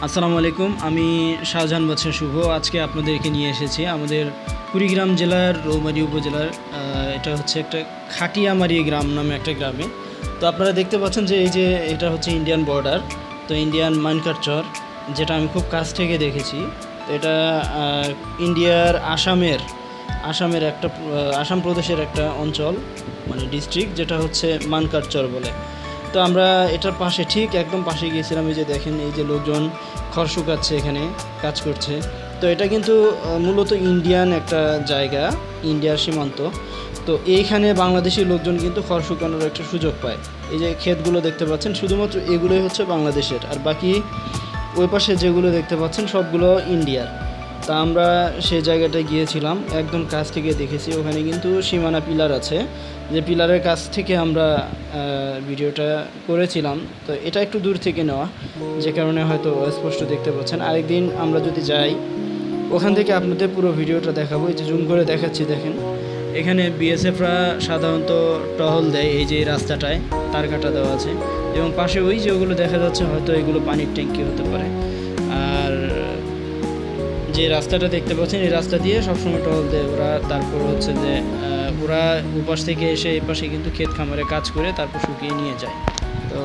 আসসালামু আলাইকুম। আমি শাহজাহান বাদশা শুভ। আজকে আপনাদেরকে নিয়ে এসেছি আমাদের কুড়িগ্রাম জেলার রৌমারী উপজেলার এটা হচ্ছে একটা খাটিয়ামারি গ্রাম নামে একটা গ্রামে। তো আপনারা দেখতে পাচ্ছেন যে এই যে এটা হচ্ছে ইন্ডিয়ান বর্ডার, তো ইন্ডিয়ান মাইনকার চর, যেটা আমি খুব কাছ থেকে দেখেছি। তো এটা ইন্ডিয়ার আসামের একটা আসাম প্রদেশের একটা অঞ্চল, মানে ডিস্ট্রিক্ট, যেটা হচ্ছে মানকার চর বলে। তো আমরা এটার পাশে ঠিক একদম পাশে গিয়েছিলাম। এই যে দেখেন, এই যে লোকজন খড় শুকাচ্ছে, এখানে কাজ করছে। তো এটা কিন্তু মূলত ইন্ডিয়ান একটা জায়গা, ইন্ডিয়ার সীমান্ত। তো এইখানে বাংলাদেশি লোকজন কিন্তু খড় শুকানোর একটা সুযোগ পায়। এই যে ক্ষেতগুলো দেখতে পাচ্ছেন, শুধুমাত্র এগুলোই হচ্ছে বাংলাদেশের, আর বাকি ওই পাশে যেগুলো দেখতে পাচ্ছেন সবগুলো ইন্ডিয়ার। তা আমরা সেই জায়গাটায় গিয়েছিলাম, একদম কাছ থেকে দেখেছি। ওখানে কিন্তু সীমানা পিলার আছে, যে পিলারের কাছ থেকে আমরা ভিডিওটা করেছিলাম। তো এটা একটু দূর থেকে নেওয়া, যে কারণে হয়তো স্পষ্ট দেখতে পাচ্ছেন। আরেকদিন আমরা যদি যাই, ওখান থেকে আপনাদের পুরো ভিডিওটা দেখাবো। এই যে জুম করে দেখাচ্ছি, দেখেন এখানে বিএসএফরা সাধারণত টহল দেয় এই যে এই রাস্তাটায়, তার কাটা দেওয়া আছে। এবং পাশে ওই যে ওগুলো দেখা যাচ্ছে, হয়তো এগুলো পানির ট্যাঙ্কি হতে পারে। আর যে রাস্তাটা দেখতে পাচ্ছেন, এই রাস্তা দিয়ে সবসময় টহল দেয় ওরা। তারপর হচ্ছে যে ওরা ওপাশ থেকে এসে এই পাশে কিন্তু ক্ষেত খামারে কাজ করে তারপর শুকিয়ে নিয়ে যায়। তো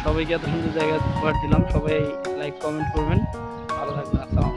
সবাইকে এত সুন্দর জায়গা উপহার দিলাম। সবাই লাইক কমেন্ট করবেন। ভালো থাকবেন। আসসালাম।